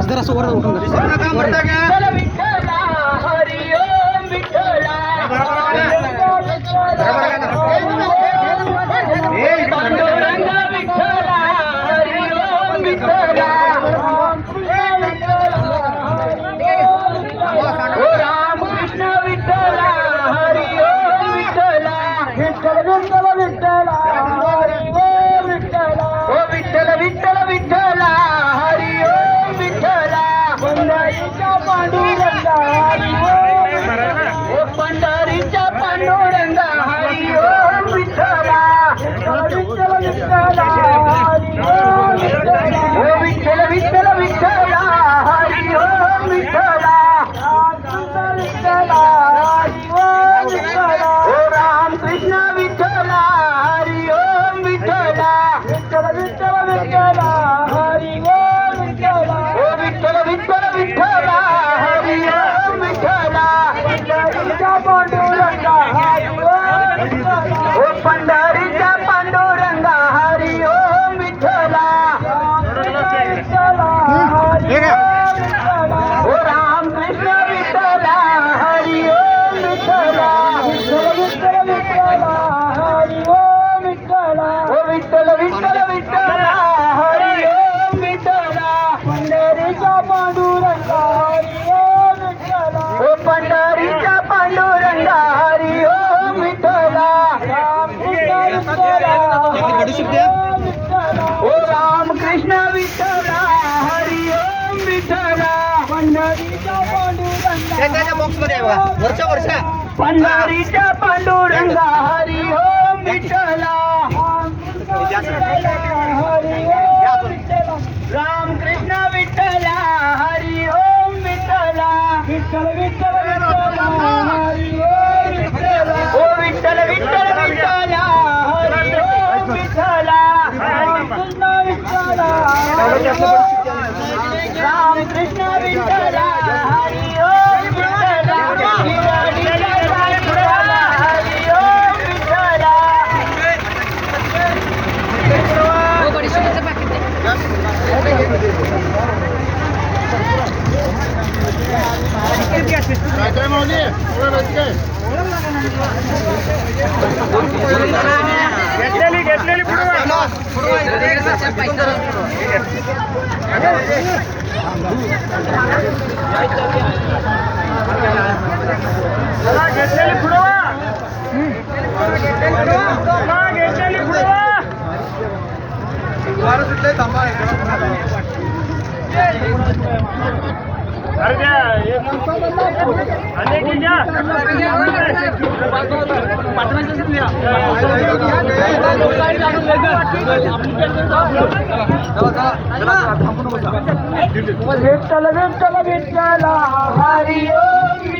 जरा असं वर उठून विसरू नका म्हणता का? पंढरीच्या पांडुरंगा हरी ओम विठ्ठला विठ्ठल विठ्ठला हरी ओम विठ्ठला ओ विठ्ठल विठ्ठल विठ्ठला हरी ओम विठ्ठला विठ्ठला हरी ओम विठ्ठला ओ राम कृष्ण विठ्ठला हरी ओम विठ्ठला विठ्ठल विठ्ठल विठ्ठला हरी ओम विठ्ठला ओ विठ्ठल विठ्ठल विठ्ठला हरी ओम विठ्ठला पंढरीच्या पांडुरंगा हरी ओम विठ्ठला ओ पंढरीच्या पांडुरंगा हरी ओम विठ्ठला ओ राम कृष्ण विठ्ठला हरी ओम विठ्ठला विठ्ठल विठ्ठला हरी ओम विठ्ठला ओ विठ्ठल विठ्ठल विठ्ठला हरी ओम विठ्ठला पंढरीच्या पांडुरंगा हरी ओम विठ्ठला ओ पंढरीच्या पांडुरंगा हरी ओम विठ्ठला ओ राम कृष्ण विठ्ठला हरी ओम विठ्ठला पंढरीच्या पांडुरंगा बॉक्स मध्ये बघा वरच्या वरच्या पंढरीच्या पांडुरंगा हरी ओम विठ्ठला राम कृष्ण विठ्ठला हरी ओम विठ्ठला विठ्ठल विठ्ठल विठ्ठला हरी ओम विठ्ठला ओ विठ्ठल विठ्ठल विठ्ठला हरी ओम विठ्ठला राम कृष्ण विठ्ठला राम कृष्ण विठ्ठला हरी ओम विठ्ठला हरी ओम विठ्ठला काय माऊली घेतलेली सुटले थांबा अरे विठ्ठल विठ्ठल विठ्ठला हरी ओम